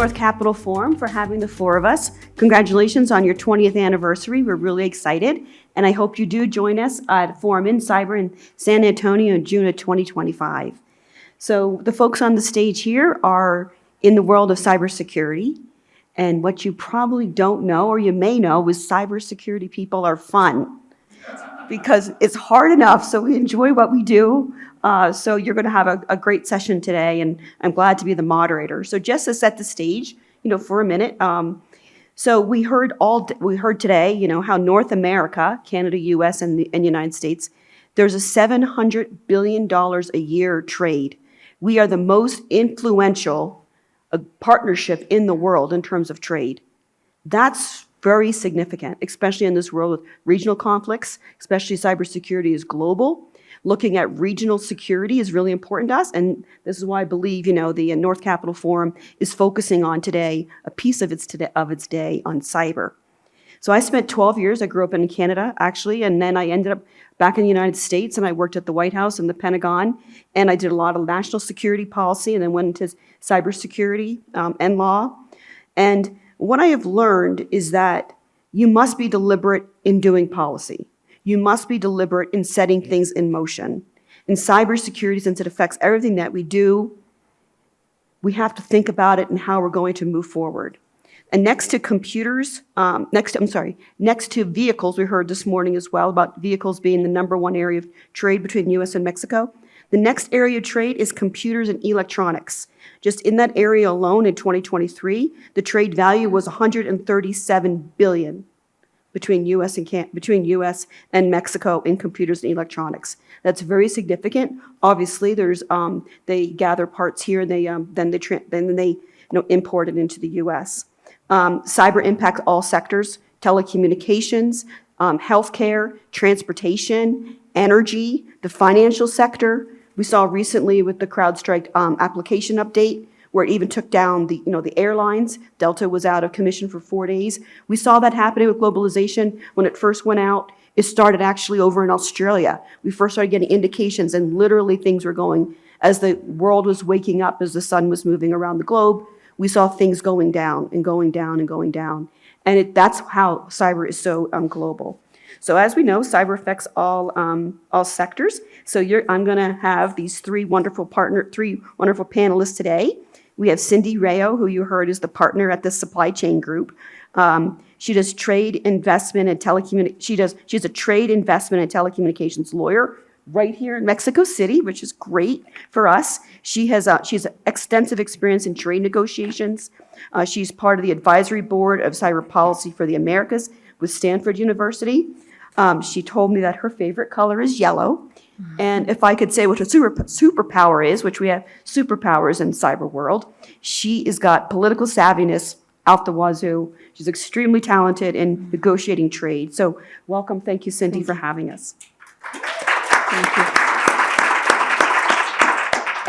North Capitol Forum for having the four of us. Congratulations on your 20th anniversary. We're really excited, and I hope you do join us at Forum InCyber in San Antonio in June of 2025. So the folks on the stage here are in the world of cybersecurity, and what you probably don't know, or you may know, is cybersecurity people are fun because it's hard enough, so we enjoy what we do. So you're going to have a great session today, and I'm glad to be the moderator. So just to set the stage, for a minute. So we heard today, how North America, Canada, U.S., and the United States, there's a $700 billion a year trade. We are the most influential partnership in the world in terms of trade. That's very significant, especially in this world with regional conflicts, especially cybersecurity is global. Looking at regional security is really important to us, and this is why I believe, the North Capitol Forum is focusing on today, a piece of its day on cyber. So I spent 12 years, I grew up in Canada, actually, and then I ended up back in the United States, and I worked at the White House and the Pentagon, and I did a lot of national security policy, and then went into cybersecurity and law. And what I have learned is that you must be deliberate in doing policy. You must be deliberate in setting things in motion. In cybersecurity, since it affects everything that we do, we have to think about it and how we're going to move forward. And next to computers, next to vehicles, we heard this morning as well about vehicles being the #1 area of trade between the U.S. and Mexico. The next area of trade is computers and electronics. Just in that area alone in 2023, the trade value was $137 billion. Between U.S. and Mexico in computers and electronics. That's very significant. Obviously, there's they gather parts here, and then they import it into the U.S. Cyber impacts all sectors: telecommunications, healthcare, transportation, energy, the financial sector. We saw recently with the CrowdStrike application update, where it even took down the airlines. Delta was out of commission for 4 days. We saw that happening with globalization when it first went out. It started actually over in Australia. We first started getting indications, and literally things were going, as the world was waking up, as the sun was moving around the globe, we saw things going down and going down and going down. And that's how cyber is so global. So as we know, cyber affects all sectors. So I'm gonna have these three wonderful panelists today. We have Cindy Rayo, who you heard is the partner at the supply chain group. She does trade investment and she's a trade investment and telecommunications lawyer right here in Mexico City, which is great for us. She's extensive experience in trade negotiations. She's part of the advisory board of cyber policy for the Americas with Stanford University. She told me that her favorite color is yellow. And if I could say what a superpower is, which we have superpowers in cyber world, she has got political savviness out the wazoo. She's extremely talented in negotiating trade. So welcome. Thank you, Cindy, for having us. Thank you.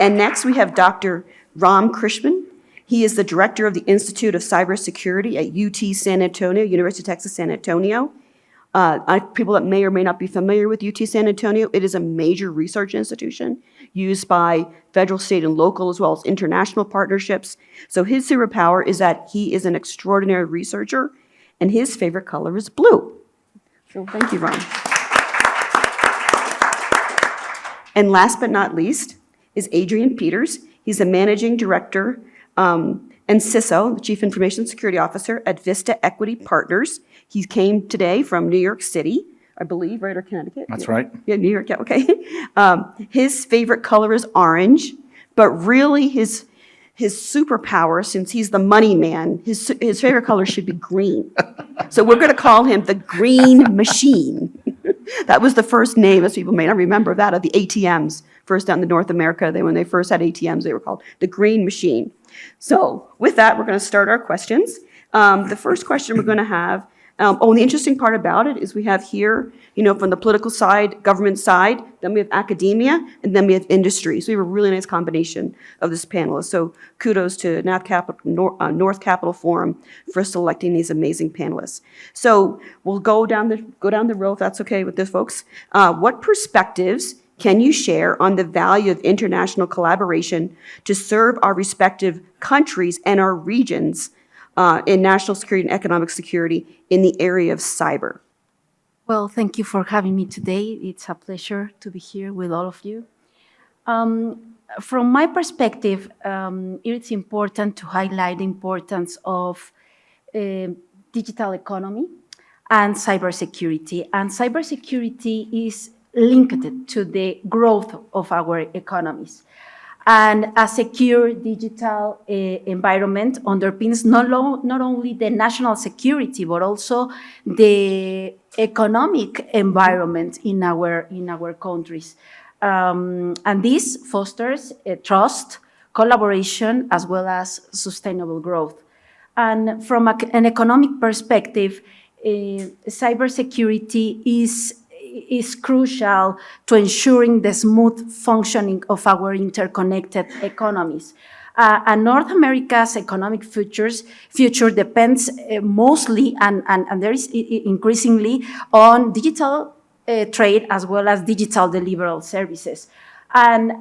And next we have Dr. Ram Krishnan. He is the director of the Institute of Cybersecurity at UT San Antonio, University of Texas, San Antonio. People that may or may not be familiar with UT San Antonio, it is a major research institution used by federal, state, and local, as well as international partnerships. So his superpower is that he is an extraordinary researcher, and his favorite color is blue. So thank you, Ron. And last but not least is Adrian Peters. He's the managing director and CISO, the Chief Information Security Officer at Vista Equity Partners. He came today from New York City, I believe, right, or Connecticut? That's right. Yeah, New York, yeah, okay. His favorite color is orange, but really his superpower, since he's the money man, his favorite color should be green. So we're going to call him the Green Machine. That was the first name, as people may not remember that, of the ATMs. First down in North America, when they first had ATMs, they were called the Green Machine. So with that, we're going to start our questions. The first question we're going to have, the interesting part about it is we have here, from the political side, government side, then we have academia, and then we have industry. So we have a really nice combination of this panel. So kudos to North Capitol Forum for selecting these amazing panelists. So we'll go down the row, if that's okay with this, folks. What perspectives Can you share on the value of international collaboration to serve our respective countries and our regions in national security and economic security in the area of cyber? Well, thank you for having me today. It's a pleasure to be here with all of you. From my perspective, it's important to highlight the importance of digital economy and cybersecurity. And cybersecurity is linked to the growth of our economies. And a secure digital environment underpins not only the national security, but also the economic environment in our countries. And this fosters trust, collaboration, as well as sustainable growth. And from an economic perspective, cybersecurity is crucial to ensuring the smooth functioning of our interconnected economies. And North America's economic future depends mostly and there is increasingly on digital trade as well as digital deliverable services. And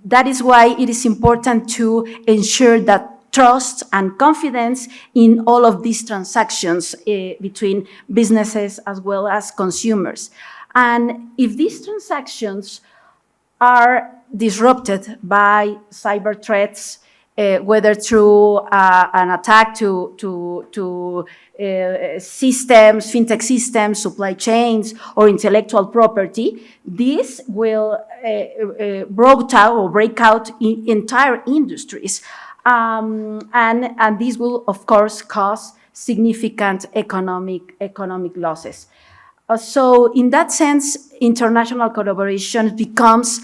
that is why it is important to ensure that trust and confidence in all of these transactions between businesses as well as consumers. And if these transactions are disrupted by cyber threats, whether through an attack to systems, fintech systems, supply chains, or intellectual property, this will break out in entire industries. And this will, of course, cause significant economic losses. So in that sense, international collaboration becomes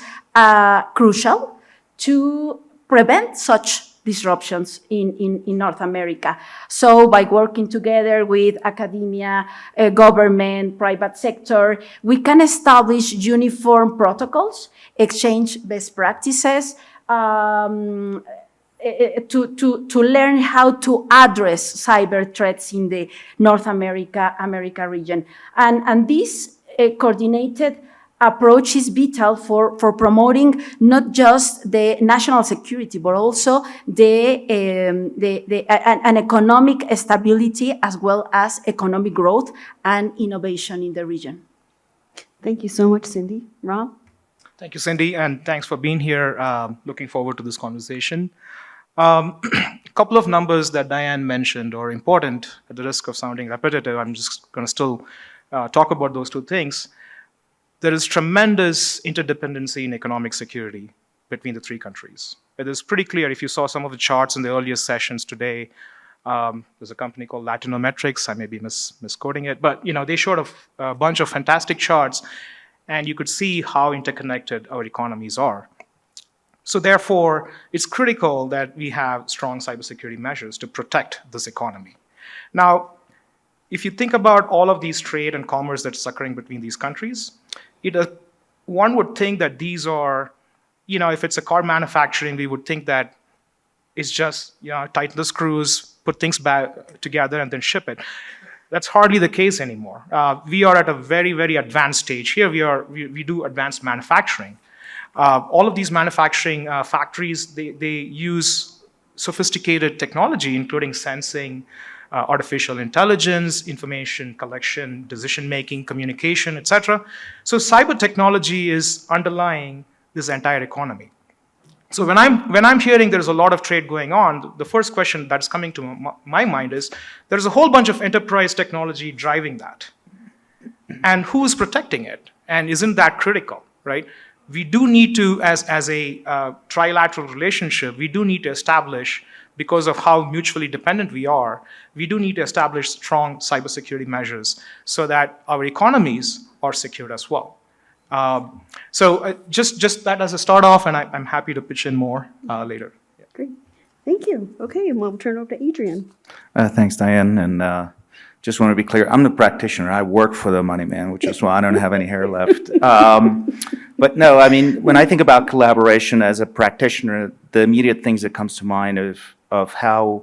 crucial to prevent such disruptions in North America. So by working together with academia, government, private sector, we can establish uniform protocols, exchange best practices, to learn how to address cyber threats in the North America region. And this coordinated approach is vital for promoting not just the national security, but also an economic stability as well as economic growth and innovation in the region. Thank you so much, Cindy. Rob? Thank you, Cindy, and thanks for being here. Looking forward to this conversation. A couple of numbers that Diane mentioned are important. At the risk of sounding repetitive, I'm just going to still talk about those two things. There is tremendous interdependency in economic security between the three countries. It is pretty clear if you saw some of the charts in the earlier sessions today. There's a company called Latinometrics. I may be misquoting it, but they showed a bunch of fantastic charts, and you could see how interconnected our economies are. So therefore, it's critical that we have strong cybersecurity measures to protect this economy. Now, if you think about all of these trade and commerce that's occurring between these countries, one would think that these are, if it's a car manufacturing, we would think that it's just, tighten the screws, put things back together, and then ship it. That's hardly the case anymore. We are at a very, very advanced stage here. We do advanced manufacturing. All of these manufacturing factories, they use sophisticated technology, including sensing, artificial intelligence, information collection, decision-making, communication, etc. So cyber technology is underlying this entire economy. So when I'm hearing there's a lot of trade going on, the first question that's coming to my mind is there's a whole bunch of enterprise technology driving that. And who's protecting it? And isn't that critical, right? We do need to, as a trilateral relationship, we do need to establish, because of how mutually dependent we are, we do need to establish strong cybersecurity measures so that our economies are secured as well. So just that as a start off, and I'm happy to pitch in more later. Yeah. Great. Thank you. Okay, and we'll turn it over to Adrian. Thanks, Diane. And just want to be clear, I'm the practitioner. I work for the money man, which is why I don't have any hair left. But no, I mean, when I think about collaboration as a practitioner, the immediate things that comes to mind of how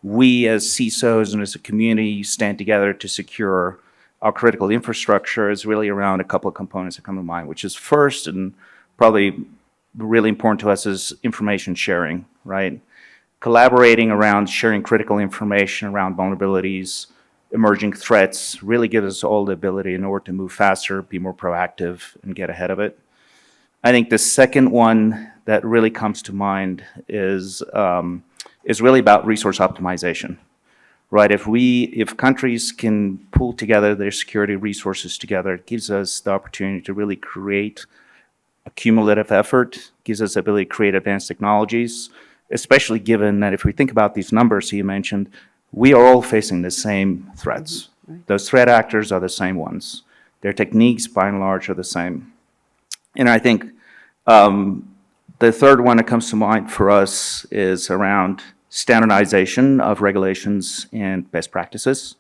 we as CISOs and as a community stand together to secure our critical infrastructure is really around a couple of components that come to mind, which is first, and probably really important to us, is information sharing, right? Collaborating around sharing critical information around vulnerabilities, emerging threats, really gives us all the ability in order to move faster, be more proactive, and get ahead of it. I think the second one that really comes to mind is really about resource optimization, right? If countries can pull together their security resources together, it gives us the opportunity to really create a cumulative effort, gives us the ability to create advanced technologies, especially given that if we think about these numbers you mentioned, we are all facing the same threats. Right. Those threat actors are the same ones. Their techniques, by and large, are the same. And I think the third one that comes to mind for us is around standardization of regulations and best practices.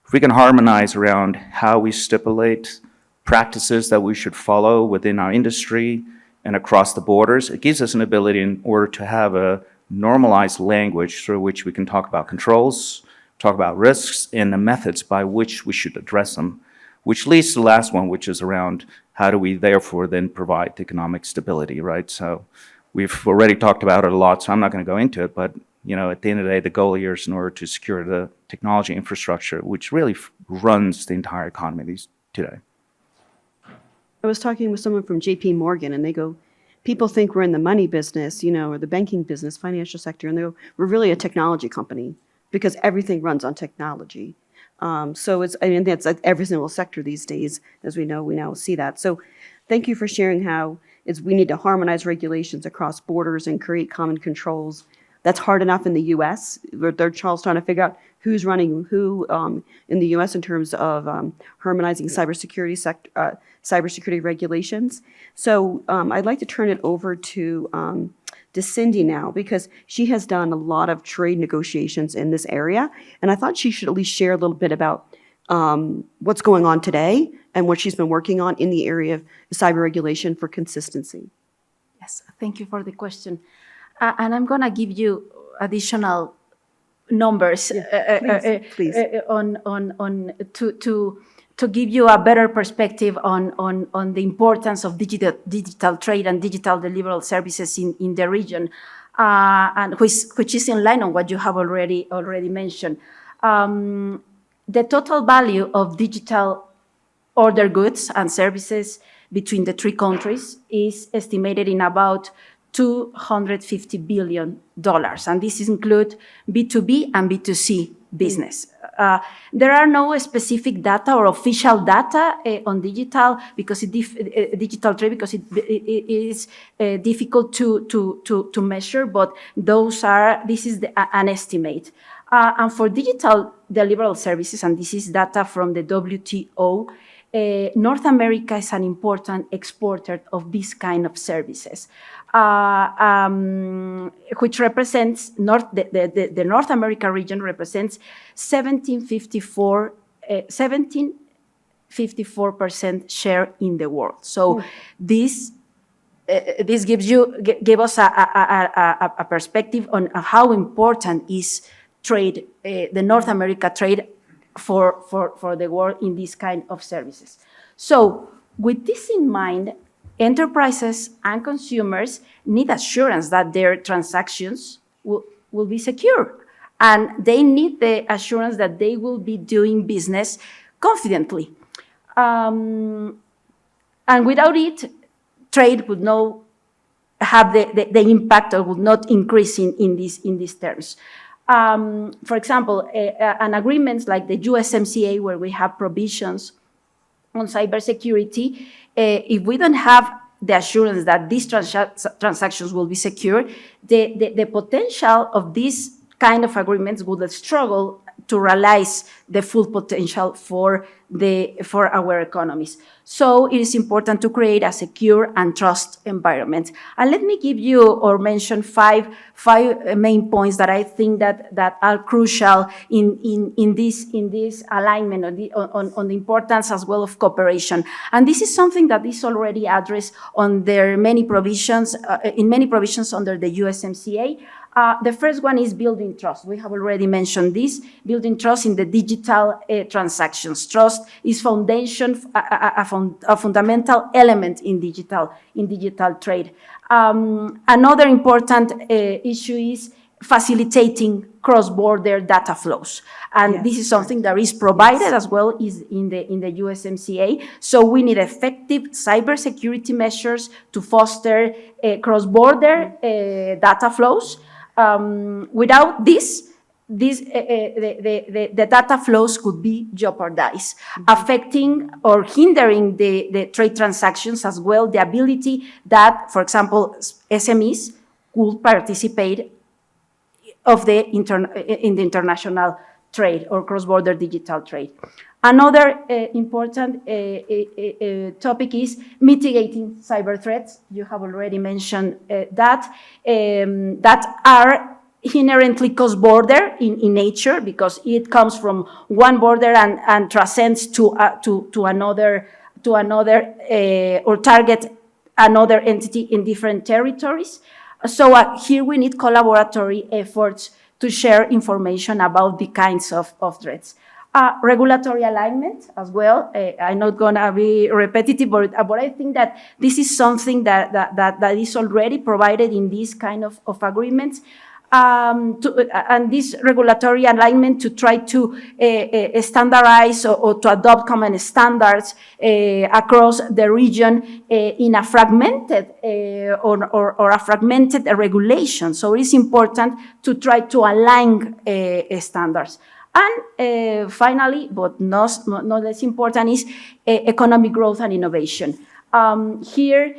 If we can harmonize around how we stipulate practices that we should follow within our industry and across the borders, it gives us an ability in order to have a normalized language through which we can talk about controls, talk about risks, and the methods by which we should address them, which leads to the last one, which is around how do we therefore then provide economic stability, right? So we've already talked about it a lot, so I'm not going to go into it, but at the end of the day, the goal here is in order to secure the technology infrastructure, which really runs the entire economy today. I was talking with someone from JP Morgan, and they go, people think we're in the money business, or the banking business, financial sector, and they go, we're really a technology company because everything runs on technology. So that's like every single sector these days, as we now see that. So thank you for sharing how we need to harmonize regulations across borders and create common controls. That's hard enough in the U.S. They're trying to figure out who's running who in the U.S. in terms of harmonizing cybersecurity regulations. So I'd like to turn it over to Cindy now, because she has done a lot of trade negotiations in this area, and I thought she should at least share a little bit about what's going on today and what she's been working on in the area of cyber regulation for consistency. Yes, thank you for the question. And I'm going to give you additional numbers please. To give you a better perspective on the importance of digital trade and digital deliverable services in the region, and which is in line on what you have already mentioned. The total value of digital order goods and services between the three countries is estimated in about $250 billion, and this includes B2B and B2C business. There are no specific data or official data on digital digital trade because it is difficult to measure, but this is an estimate. And for digital deliverable services, and this is data from the WTO, North America is an important exporter of this kind of services, which represents the North America region represents 17.54% share in the world. So this gave us a perspective on how important is trade, the North America trade for the world in this kind of services. So with this in mind, enterprises and consumers need assurance that their transactions will be secure. And they need the assurance that they will be doing business confidently. And without it, trade would not have the impact or would not increase in these terms. For example, an agreement like the USMCA, where we have provisions on cybersecurity, if we don't have the assurance that these transactions will be secure, the potential of these kind of agreements would struggle to realize the full potential for our economies. So it is important to create a secure and trust environment. And let me give you or mention five main points that I think that are crucial in this alignment on the importance as well of cooperation. And this is something that is already addressed on many provisions under the USMCA. The first one is building trust. We have already mentioned this, building trust in the digital transactions. Trust trust is a fundamental element in digital trade. Another important issue is facilitating cross-border data flows. And Yes. this is something that is provided as well is in the USMCA. So we need effective cybersecurity measures to foster cross-border data flows. Without this, the data flows could be jeopardized, affecting or hindering the trade transactions as well, the ability that, for example, SMEs could participate in the international trade or cross-border digital trade. Another important topic is mitigating cyber threats. You have already mentioned that are inherently cross-border in nature because it comes from one border and transcends to another or target another entity in different territories. So here we need collaboratory efforts to share information about the kinds of threats. Regulatory alignment as well. I'm not going to be repetitive, but I think that this is something that is already provided in these kind of agreements. And this regulatory alignment to try to standardize or to adopt common standards across the region in a fragmented or a fragmented regulation. So it is important to try to align standards. And finally, but not less important, is economic growth and innovation. Here,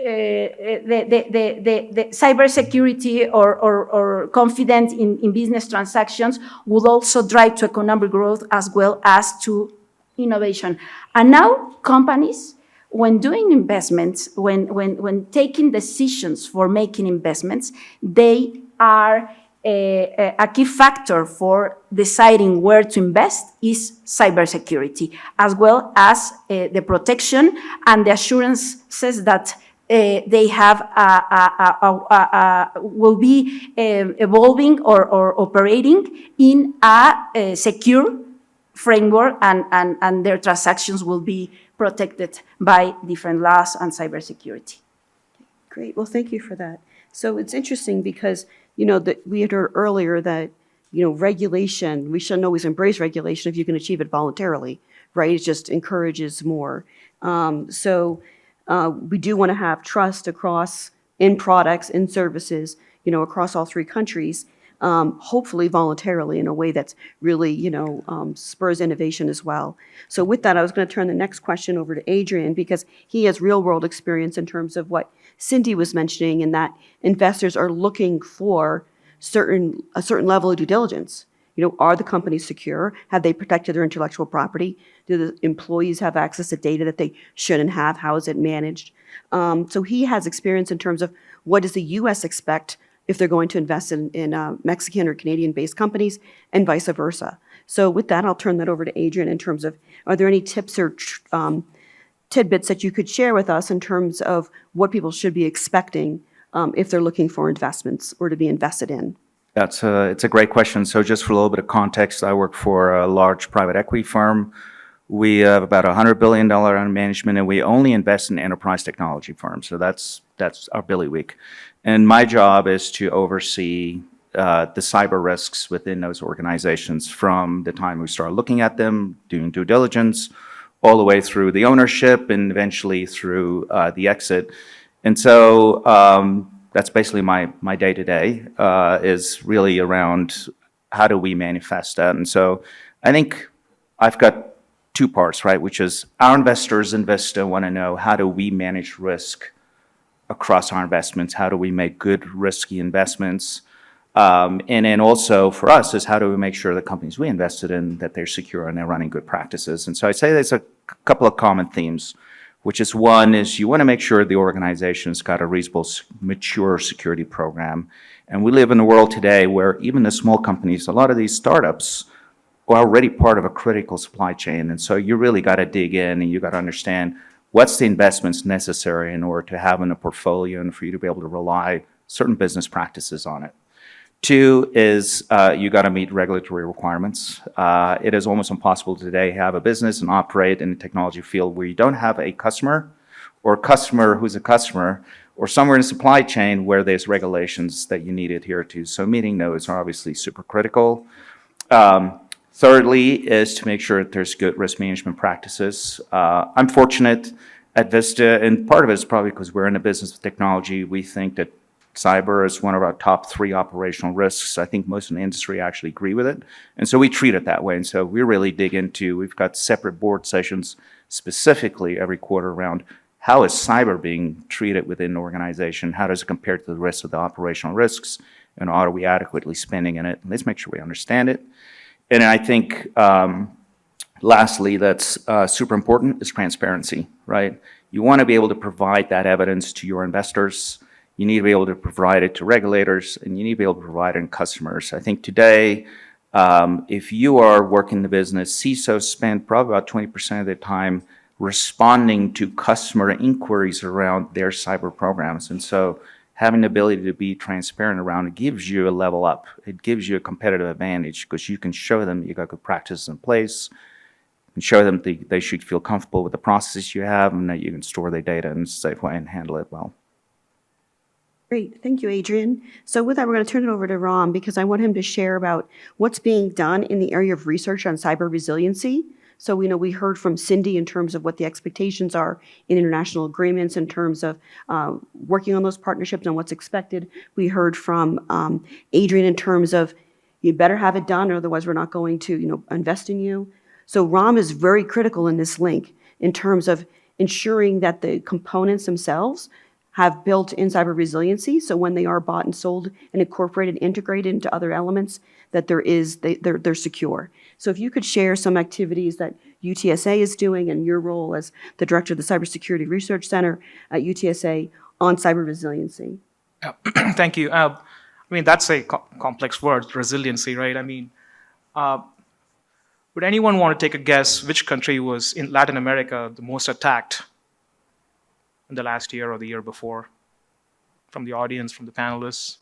the cybersecurity or confidence in business transactions would also drive to economic growth as well as to innovation. And now companies, when doing investments, when taking decisions for making investments, they are a key factor for deciding where to invest is cybersecurity, as well as the protection and the assurances that they have will be evolving or operating in a secure framework, and their transactions will be protected by different laws and cybersecurity. Great. Well, thank you for that. So it's interesting because, you know, that we had heard earlier that, you know, regulation, we shouldn't always embrace regulation if you can achieve it voluntarily, right? It just encourages more. We do want to have trust across in products, in services, you know, across all three countries, hopefully voluntarily in a way that's really, you know, spurs innovation as well. So with that, I was going to turn the next question over to Adrian because he has real world experience in terms of what Cindy was mentioning, and that investors are looking for a certain level of due diligence. You know, are the companies secure? Have they protected their intellectual property? Do the employees have access to data that they shouldn't have? How is it managed? So he has experience in terms of what does the U.S. expect if they're going to invest in Mexican or Canadian-based companies, and vice versa. So with that, I'll turn that over to Adrian in terms of, are there any tips or tidbits that you could share with us in terms of what people should be expecting if they're looking for investments or to be invested in? It's a great question. So just for a little bit of context, I work for a large private equity firm. We have about $100 billion under management, and we only invest in enterprise technology firms. So that's our bailiwick. And my job is to oversee the cyber risks within those organizations from the time we start looking at them, doing due diligence, all the way through the ownership and eventually through the exit. And so that's basically my day-to-day is really around how do we manifest that. And so I think I've got two parts, right, which is our investors in Vista want to know how do we manage risk across our investments, how do we make good risky investments, and then also for us is how do we make sure the companies we invested in, that they're secure and they're running good practices. And so I'd say there's a couple of common themes, which is one is you want to make sure the organization's got a reasonable, mature security program. And we live in a world today where even the small companies, a lot of these startups are already part of a critical supply chain. And so you really got to dig in and you got to understand what's the investments necessary in order to have in a portfolio and for you to be able to rely certain business practices on it. Two is you got to meet regulatory requirements. It is almost impossible today to have a business and operate in the technology field where you don't have a customer or a customer who's a customer or somewhere in the supply chain where there's regulations that you need to adhere to. So meeting those are obviously super critical. Thirdly is to make sure that there's good risk management practices. I'm fortunate at Vista, and part of it is probably because we're in the business of technology. We think that cyber is one of our top 3 operational risks. I think most in the industry actually agree with it. And so we treat it that way. And so we really dig into, we've got separate board sessions specifically every quarter around how is cyber being treated within the organization? How does it compare to the rest of the operational risks? And are we adequately spending in it? Let's make sure we understand it. And I think lastly, that's super important is transparency, right? You want to be able to provide that evidence to your investors. You need to be able to provide it to regulators, and you need to be able to provide it to customers. I think today, if you are working the business, CISOs spend probably about 20% of their time responding to customer inquiries around their cyber programs. And so having the ability to be transparent around it gives you a level up. It gives you a competitive advantage because you can show them you got good practices in place, and show them they should feel comfortable with the processes you have and that you can store their data in a safe way and handle it well. Great. Thank you, Adrian. So with that, we're going to turn it over to Ram because I want him to share about what's being done in the area of research on cyber resiliency. So we heard from Cindy in terms of what the expectations are in international agreements in terms of working on those partnerships and what's expected. We heard from Adrian in terms of you better have it done, or otherwise we're not going to invest in you. So Ram is very critical in this link in terms of ensuring that the components themselves have built-in cyber resiliency, so when they are bought and sold and incorporated, integrated into other elements, that they're secure. So if you could share some activities that UTSA is doing and your role as the director of the Cybersecurity Research Center at UTSA on cyber resiliency. Thank you. I mean, that's a complex word, resiliency, right? I mean, would anyone want to take a guess which country was in Latin America the most attacked in the last year or the year before? From the audience, from the panelists?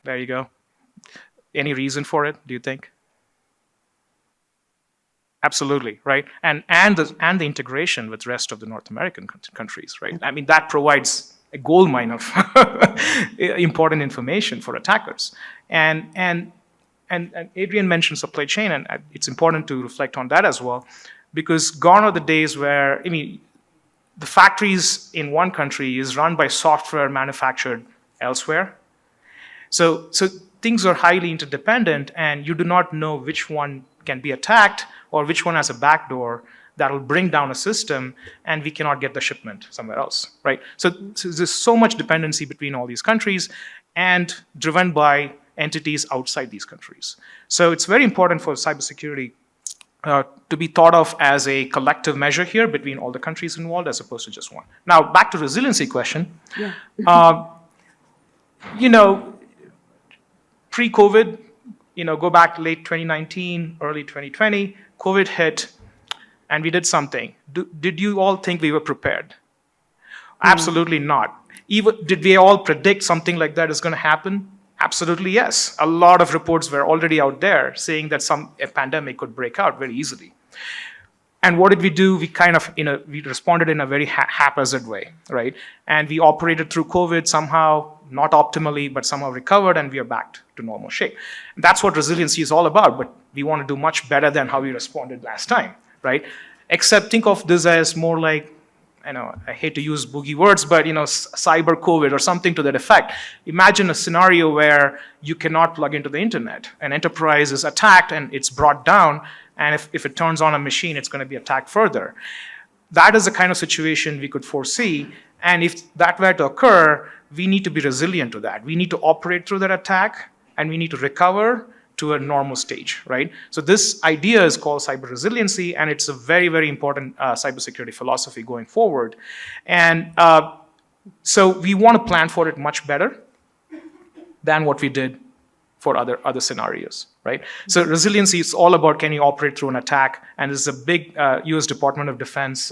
There you go. Any reason for it, do you think? Absolutely, right? And the integration with the rest of the North American countries, right? I mean, that provides a goldmine of important information for attackers. And Adrian mentioned supply chain, and it's important to reflect on that as well, because gone are the days where, the factories in one country is run by software manufactured elsewhere. So things are highly interdependent, and you do not know which one can be attacked or which one has a backdoor that will bring down a system, and we cannot get the shipment somewhere else, right? So there's so much dependency between all these countries and driven by entities outside these countries. So it's very important for cybersecurity to be thought of as a collective measure here between all the countries involved as opposed to just one. Now, back to resiliency question. Yeah. Pre-COVID, go back late 2019, early 2020, COVID hit, and we did something. Did you all think we were prepared? Absolutely not. Did we all predict something like that is going to happen? Absolutely, yes. A lot of reports were already out there saying that a pandemic could break out very easily. And what did we do? We kind of, we responded in a very haphazard way, right? And we operated through COVID somehow, not optimally, but somehow recovered, and we are back to normal shape. And that's what resiliency is all about, but we want to do much better than how we responded last time, right? Except think of this as more like, I hate to use boogie words, but cyber COVID or something to that effect. Imagine a scenario where you cannot plug into the internet. An enterprise is attacked and it's brought down, and if it turns on a machine, it's going to be attacked further. That is the kind of situation we could foresee, and if that were to occur, we need to be resilient to that. We need to operate through that attack, and we need to recover to a normal stage, right? So this idea is called cyber resiliency, and it's a very, very important cybersecurity philosophy going forward. And so we want to plan for it much better than what we did for other scenarios, right? So resiliency is all about can you operate through an attack, and this is a big US Department of Defense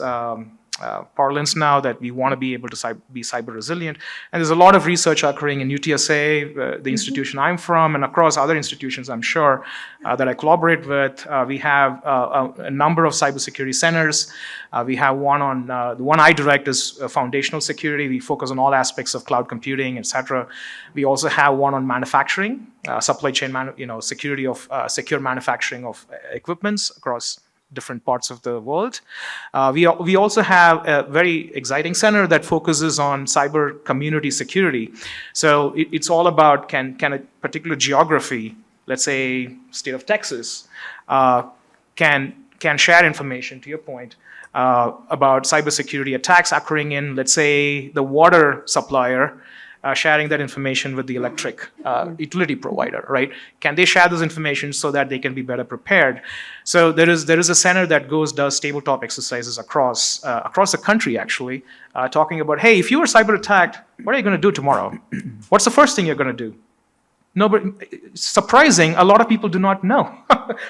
parlance now that we want to be able to be cyber resilient. And there's a lot of research occurring in UTSA, the institution I'm from, and across other institutions, I'm sure, that I collaborate with. We have a number of cybersecurity centers. We have one on, the one I direct is foundational security. We focus on all aspects of cloud computing, et cetera. We also have one on manufacturing, supply chain, security of secure manufacturing of equipments across different parts of the world. We also have a very exciting center that focuses on cyber community security. So it's all about can a particular geography, let's say state of Texas, can share information, to your point, about cybersecurity attacks occurring in, let's say, the water supplier, sharing that information with the electric utility provider, right? Can they share this information so that they can be better prepared? So there is a center that does tabletop exercises across the country, actually, talking about, hey, if you were cyber attacked, what are you going to do tomorrow? What's the first thing you're going to do? No, but surprising, a lot of people do not know.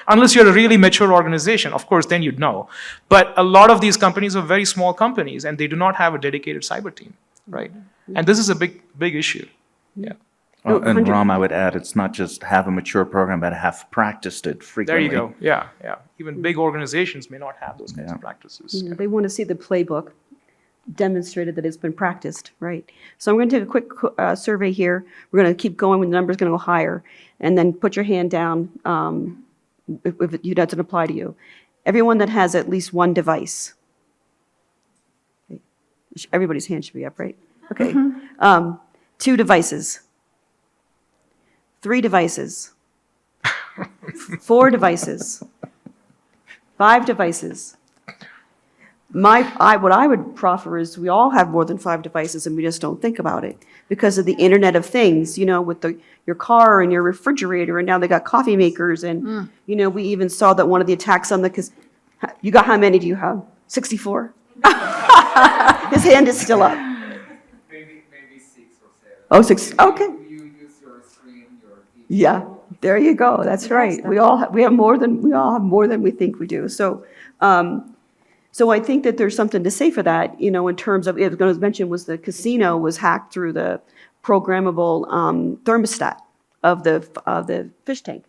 Unless you're a really mature organization, of course, then you'd know. But a lot of these companies are very small companies, and they do not have a dedicated cyber team, right? And this is a big issue. Yeah. Oh, and Ram, I would add, it's not just have a mature program, but have practiced it frequently. There you go. Yeah. Even big organizations may not have those kinds of practices. Yeah, they want to see the playbook demonstrated that it's been practiced, right? So I'm going to take a quick survey here. We're going to keep going when the number's going to go higher, and then put your hand down if it doesn't apply to you. Everyone that has at least one device. Everybody's hand should be up, right? Okay. 2 devices. 3 devices. 4 devices. 5 devices. What I would proffer is we all have more than 5 devices and we just don't think about it because of the Internet of Things, with your car and your refrigerator, and now they got coffee makers, and we even saw that one of the attacks on you got, how many do you have? 64? His hand is still up. Maybe 6 or 7. Oh, 6. Okay. You use your screen, your TV. Yeah, there you go. That's right. We all have more than we think we do. So I think that there's something to say for that. In terms of, it was mentioned, was the casino was hacked through the programmable thermostat of the fish tank.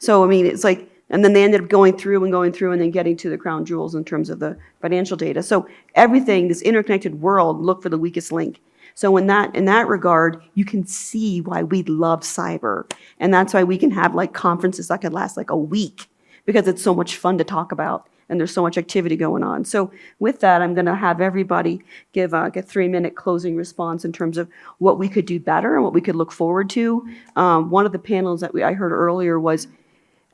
So I mean, it's like. And then they ended up going through and then getting to the crown jewels in terms of the financial data. So everything, this interconnected world, look for the weakest link. So in that regard, you can see why we love cyber. And that's why we can have conferences that could last a week, because it's so much fun to talk about and there's so much activity going on. So with that, I'm going to have everybody give a 3-minute closing response in terms of what we could do better and what we could look forward to. One of the panels that I heard earlier was,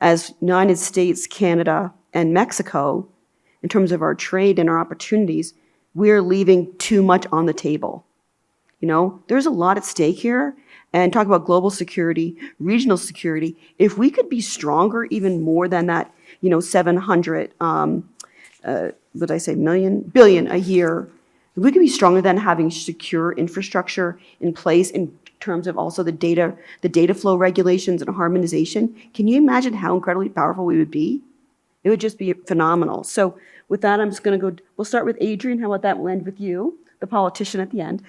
as United States, Canada, and Mexico, in terms of our trade and our opportunities, we're leaving too much on the table. There's a lot at stake here. And talk about global security, regional security. If we could be stronger even more than that, 700, billion a year, if we could be stronger than having secure infrastructure in place in terms of also the data flow regulations and harmonization, can you imagine how incredibly powerful we would be? It would just be phenomenal. So with that, I'm just going to go, we'll start with Adrian. How about that? We'll end with you, the politician at the end.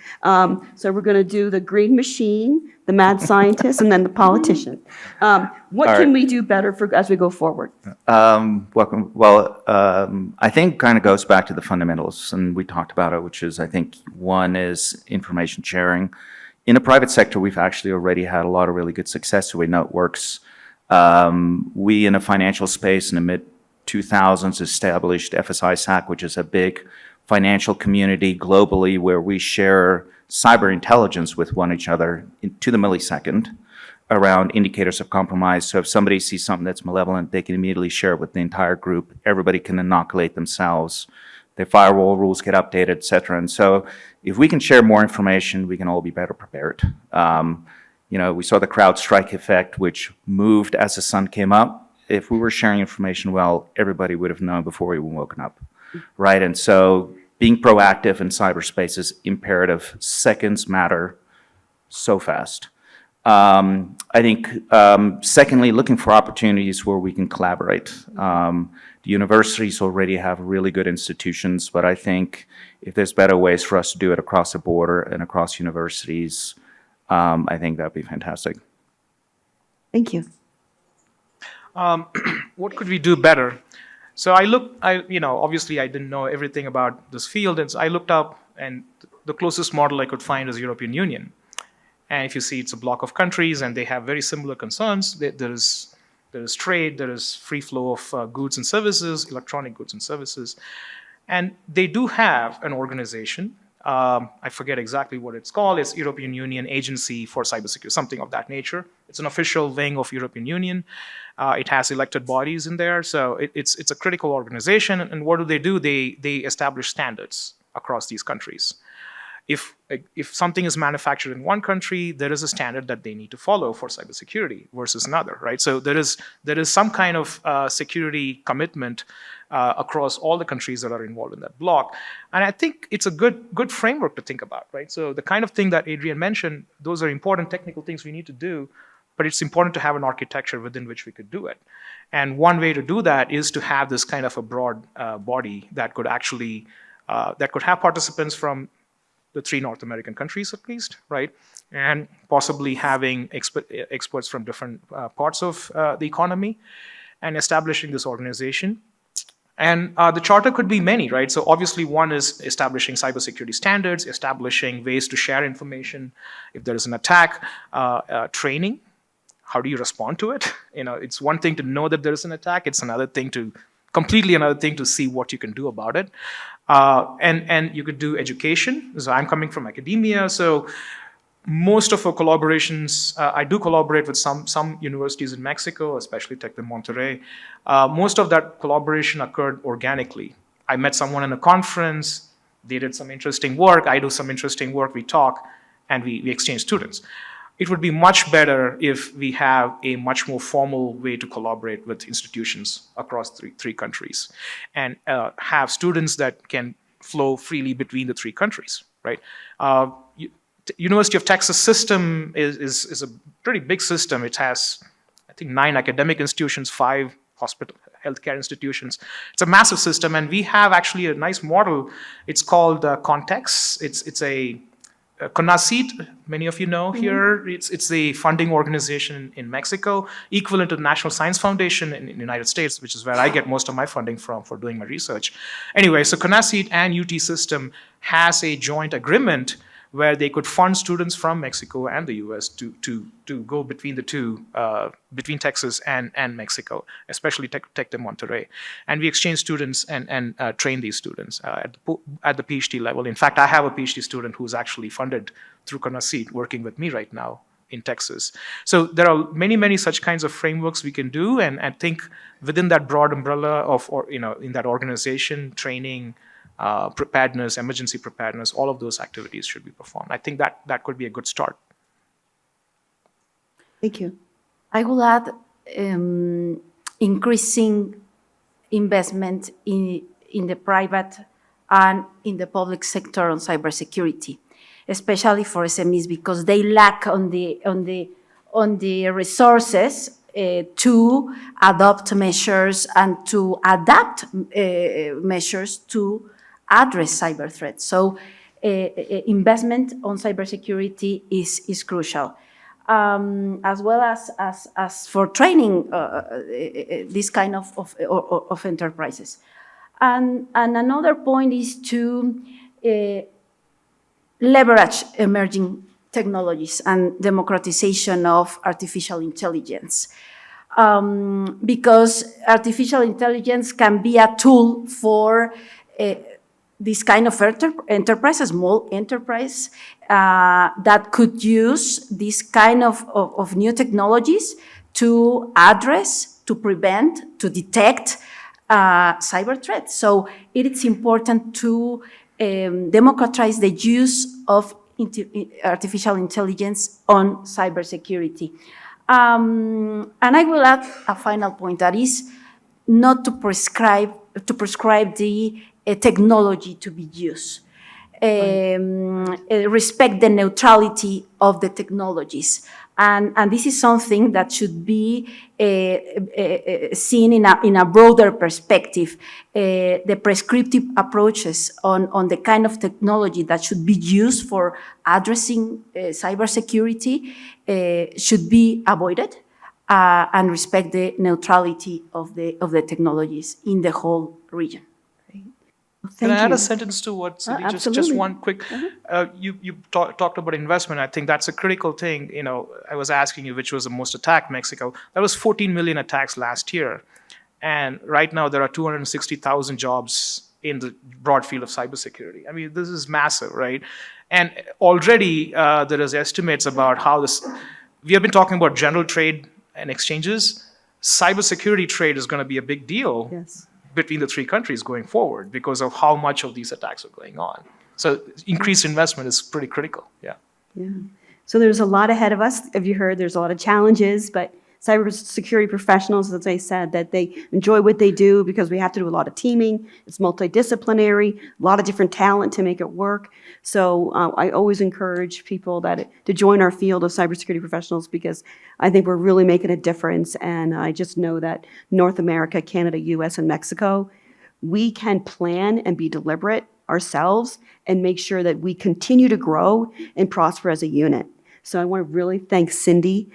So we're going to do the green machine, the mad scientist, and then the politician. What can we do better as we go forward? Welcome. Well, I think kind of goes back to the fundamentals, and we talked about it, which is, I think, one is information sharing. In the private sector, we've actually already had a lot of really good success, so we know it works. We, in a financial space in the mid-2000s, established FSI-SAC, which is a big financial community globally where we share cyber intelligence with one another to the millisecond around indicators of compromise. So if somebody sees something that's malevolent, they can immediately share it with the entire group. Everybody can inoculate themselves. Their firewall rules get updated, et cetera. And so if we can share more information, we can all be better prepared. We saw the CrowdStrike effect, which moved as the sun came up. If we were sharing information well, everybody would have known before we even woken up, right? And so being proactive in cyberspace is imperative. Seconds matter so fast. I think, secondly, looking for opportunities where we can collaborate. The universities already have really good institutions, but I think if there's better ways for us to do it across the border and across universities, I think that'd be fantastic. Thank you. What could we do better? So obviously I didn't know everything about this field, and so I looked up, and the closest model I could find is European Union. And if you see, it's a block of countries, and they have very similar concerns. There is trade, there is free flow of goods and services, electronic goods and services. And they do have an organization. I forget exactly what it's called. It's European Union Agency for Cybersecurity, something of that nature. It's an official wing of European Union. It has elected bodies in there. So it's a critical organization. And what do? They establish standards across these countries. If something is manufactured in one country, there is a standard that they need to follow for cybersecurity versus another, right? So there is some kind of security commitment across all the countries that are involved in that block. And I think it's a good framework to think about, right? So the kind of thing that Adrian mentioned, those are important technical things we need to do, but it's important to have an architecture within which we could do it. And one way to do that is to have this kind of a broad body that could actually, that could have participants from the 3 North American countries at least, right? And possibly having experts from different parts of the economy, and establishing this organization. And the charter could be many, right? So obviously one is establishing cybersecurity standards, establishing ways to share information. If there is an attack, training, how do you respond to it? It's one thing to know that there is an attack. It's completely another thing to see what you can do about it. And you could do education. So I'm coming from academia, so most of our collaborations, I do collaborate with some universities in Mexico, especially Tec de Monterrey. Most of that collaboration occurred organically. I met someone in a conference, they did some interesting work, I do some interesting work, we talk, and we exchange students. It would be much better if we have a much more formal way to collaborate with institutions across three countries, and have students that can flow freely between the 3 countries, right? University of Texas system is a pretty big system. It has, I think, 9 academic institutions, 5 hospital healthcare institutions. It's a massive system, and we have actually a nice model. It's called Context. It's a CONACYT, many of you know here. It's the funding organization in Mexico, equivalent to the National Science Foundation in the United States, which is where I get most of my funding from for doing my research. Anyway, so CONACYT and UT system has a joint agreement where they could fund students from Mexico and the US to go between the two, between Texas and Mexico, especially Tec de Monterrey. And we exchange students and train these students at the PhD level. In fact, I have a PhD student who's actually funded through CONACYT working with me right now in Texas. So there are many such kinds of frameworks we can do, and I think within that broad umbrella of, in that organization, training, preparedness, emergency preparedness, all of those activities should be performed. I think that could be a good start. Thank you. I will add increasing investment in the private and in the public sector on cybersecurity, especially for SMEs, because they lack on the resources to adopt measures and to adapt measures to address cyber threats. So investment on cybersecurity is crucial, as well as for training this kind of enterprises. And another point is to leverage emerging technologies and democratization of artificial intelligence. Because artificial intelligence can be a tool for this kind of enterprise, a small enterprise, that could use this kind of new technologies to address, to prevent, to detect cyber threats. So it is important to democratize the use of artificial intelligence on cybersecurity. And I will add a final point, that is not to prescribe the technology to be used. respect the neutrality of the technologies. And this is something that should be seen in a broader perspective. The prescriptive approaches on the kind of technology that should be used for addressing cybersecurity should be avoided, and respect the neutrality of the technologies in the whole region. Can I add you. a sentence to what Cindy, just absolutely. one quick, you talked about investment. I think that's a critical thing. You know, I was asking you which was the most attacked Mexico. That was 14 million attacks last year. And right now there are 260,000 jobs in the broad field of cybersecurity. I mean, this is massive, right? And already there is estimates about how this, we have been talking about general trade and exchanges. Cybersecurity trade is going to be a big deal. Yes. Between the three countries going forward because of how much of these attacks are going on. So increased investment is pretty critical, yeah. Yeah. So there's a lot ahead of us. Have you heard? There's a lot of challenges, but cybersecurity professionals, as I said, that they enjoy what they do because we have to do a lot of teaming. It's multidisciplinary, a lot of different talent to make it work. So I always encourage people to join our field of cybersecurity professionals because I think we're really making a difference. And I just know that North America, Canada, US, and Mexico, we can plan and be deliberate ourselves and make sure that we continue to grow and prosper as a unit. So I want to really thank Cindy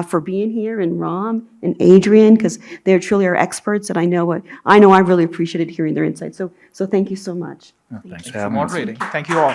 for being here, and Ram and Adrian, because they're truly our experts, and I know I really appreciated hearing their insights. So thank you so much. Thanks for For having us. moderating. Thank you all.